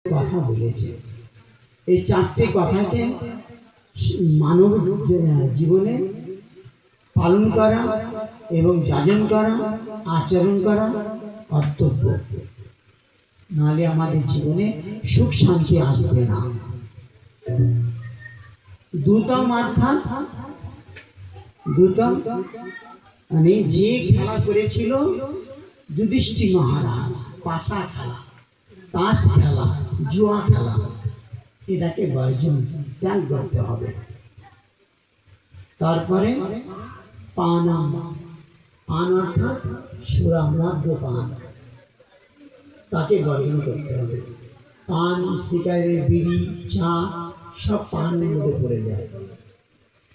কথা বলেছে। এই চারটি কথাকে মানব জীবনে পালন করা এবং যাজন করা, আচরণ করা কর্তব্য, নাহলে আমাদের জীবনে সুখ শান্তি আসবে না। দ্যুতম অর্থাৎ দ্যুতম মানে যে খেলা করেছিল যুধিষ্ঠির মহারাজ, পাশা খেলা, তাস খেলা, জুয়া খেলা, এটাকে বর্জন ত্যাগ করতে হবে। তারপরে পান, পান অর্থাৎ সুরা মদ্যপান, তাকে বর্জন করতে হবে। পান, সিগারেট, বিড়ি, চা সব পানের মধ্যে পড়ে যায়।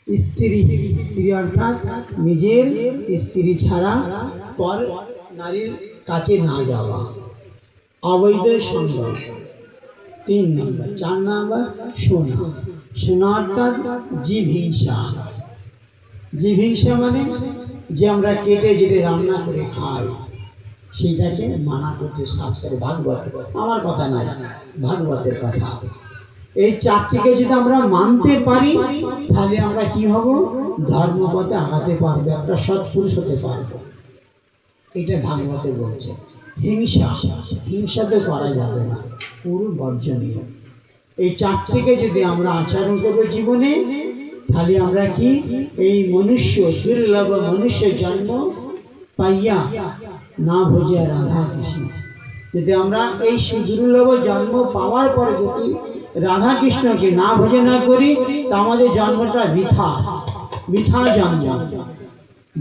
স্ত্রী, স্ত্রী অর্থাৎ নিজের স্ত্রী ছাড়া পর নারীর কাছে না যাওয়া, অবৈধ সঙ্গ 3 নম্বর। 4 নম্বর সোনা, সোনা অর্থাৎ জীব হিংসা। জীব হিংসা মানে যে আমরা কেটে যেটে রান্না করে খাই, সেটাকে মানা করতে শাস্ত্রের, ভাগবত, আমার কথা নয়, ভাগবতের কথা। এই চারটিকে যদি আমরা মানতে পারি, তাহলে আমরা কি হব? ধর্মপথে আগাতে পারবো, একটা সৎপুরুষ হতে পারবো। এটা ভাগবতে বলছে। হিংসা, হিংসা তো করা যাবে না, পুরো বর্জনীয়। এই চারটিকে যদি আমরা আচরণ করবো জীবনে, তাহলে আমরা কি এই মনুষ্য, দুর্লভ মনুষ্য জন্ম পাইয়া না ভজিয়া রাধা কৃষ্ণ, যদি আমরা এই সুদুর্লভ জন্ম পাওয়ার পরে যদি রাধা কৃষ্ণকে না ভজনা করি, তা আমাদের জন্মটা বৃথা, বৃথা জন্ম।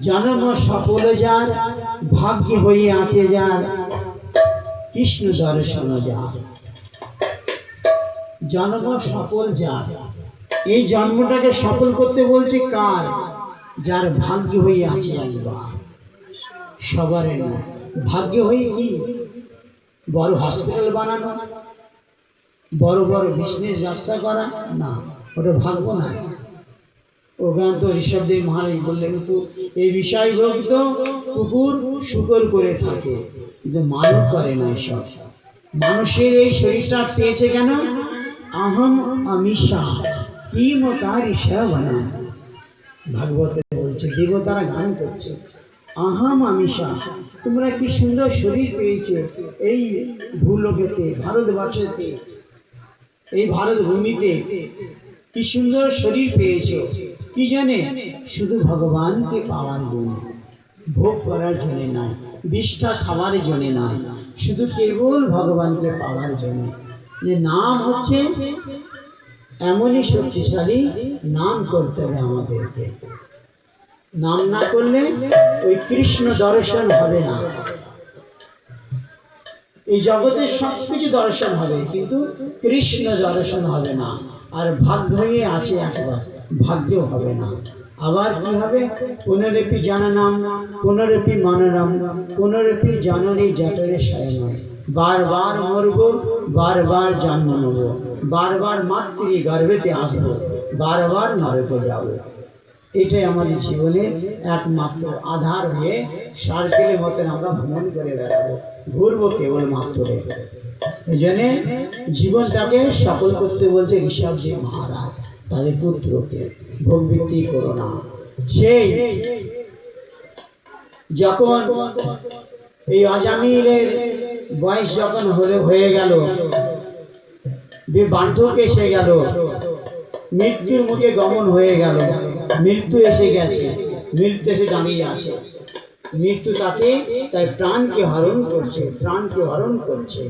জন্ম সফল যার, ভাগ্য হয়ে আছে যার, কৃষ্ণ দর্শন যার। জন্ম সফল যার, এই জন্মটাকে সফল করতে বলছে কার? যার ভাগ্য হয়ে আছে একবার। সবার ভাগ্য হয়ে কি? বড় হসপিটাল বানানো, বড় বড় বিজনেস ব্যবসা করা না, ওটা ভাগ্য না। ওখানে তো ঋষভদেব মহারাজ বললেন, কিন্তু এই বিষয় হোক তো কুকুর শুকর করে থাকে, কিন্তু মানব করে না। এসব মানুষের এই শরীরটা পেয়েছে কেন? আহম আমিষা কি মতার ঈশা বানা, ভাগবতে বলছে, দেবতারা গান করছে, আহম আমিষা, তোমরা কি সুন্দর শরীর পেয়েছ এই ভূলোকেতে, ভারতবর্ষেতে, এই ভারত ভূমিতে কি সুন্দর শরীর পেয়েছ। কি জানে? শুধু ভগবানকে পাওয়ার জন্য, ভোগ করার জন্য নয়, বিষ্ঠা খাওয়ার জন্য নয়, শুধু কেবল ভগবানকে পাওয়ার জন্য। যে নাম হচ্ছে এমনই শক্তিশালী, নাম করতে হবে আমাদেরকে। নাম না করলে ওই কৃষ্ণ দর্শন হবে না। এই জগতের সবকিছু দর্শন হবে, কিন্তু কৃষ্ণ দর্শন হবে না। আর ভাগ্য হয়ে আছে একবার, ভাগ্য হবে না। আবার কি হবে? পুনরপি জানানাম পুনরপি মাননাম পুনরপি জাননে জঠরে শয়নম, বারবার মরব, বারবার জন্ম নেব, বারবার মাতৃ গর্ভেতে আসবো, বারবার নরকে যাব। এটাই আমাদের জীবনের একমাত্র আধার হয়ে সার্কেলের মতন আমরা ভ্রমণ করে বেড়াবো, ঘুরবো কেবলমাত্র। এই জন্যে জীবনটাকে সফল করতে বলছে ঋষভদেব মহারাজ তাদের পুত্রকে, ভোগবৃত্তি করো না। সেই যখন এই অজামিলের বয়স যখন হয়ে গেল, বার্ধক্য এসে গেল, মৃত্যুর মুখে গমন হয়ে গেল, মৃত্যু এসে গেছে, মৃত্যু এসে দাঁড়িয়ে আছে, মৃত্যু তাকে তাই প্রাণকে হরণ করছে, প্রাণকে হরণ করছে।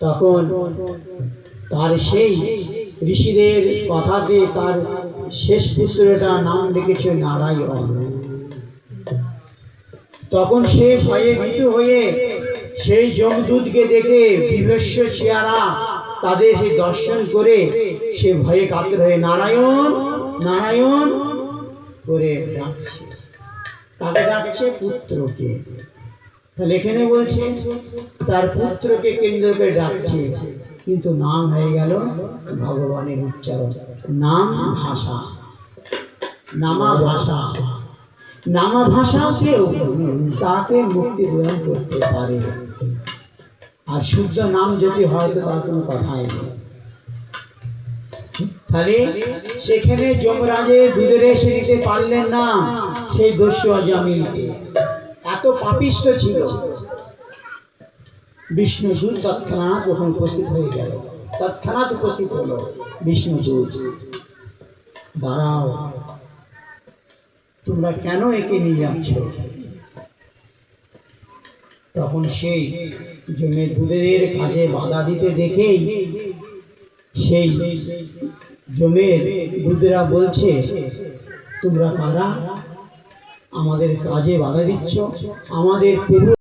তখন তার সেই ঋষিদের কথাতে তার শেষ পুত্রটা নাম রেখেছে নারায়ণ। তখন সে ভয়ে ভীত হয়ে সেই যমদূতকে দেখে বিভৎস চেহারা তাদের সেই দর্শন করে সে ভয়ে কাতর হয়ে নারায়ণ নারায়ণ করে ডাকছে। কাকে ডাকছে? পুত্রকে। তাহলে এখানে বলছে তার পুত্রকে কেন্দ্র করে ডাকছে, কিন্তু নাম হয়ে গেল ভগবানের উচ্চারণ। নাম ভাষা, নামা ভাষা, নামা ভাষাকেও তাকে মুক্তি প্রদান করতে পারে। আর শুদ্ধ নাম যদি হয় তো তার কোনো কথাই নেই। তাহলে সেখানে যমরাজের দুধের এসে দিতে পারলেন না সেই দস্যু আজামিলকে, এত পাপিষ্ঠ ছিল। বিষ্ণুদূত তৎক্ষণাৎ যখন উপস্থিত হয়ে গেল, তৎক্ষণাৎ উপস্থিত হলো বিষ্ণুদূত, দাঁড়াও, তোমরা কেন একে নিয়ে যাচ্ছ? তখন সেই জমির দুধের কাজে বাধা দিতে দেখেই সেই জমির দুধেরা বলছে, তোমরা কারা আমাদের কাজে বাধা দিচ্ছ? আমাদের প্রভু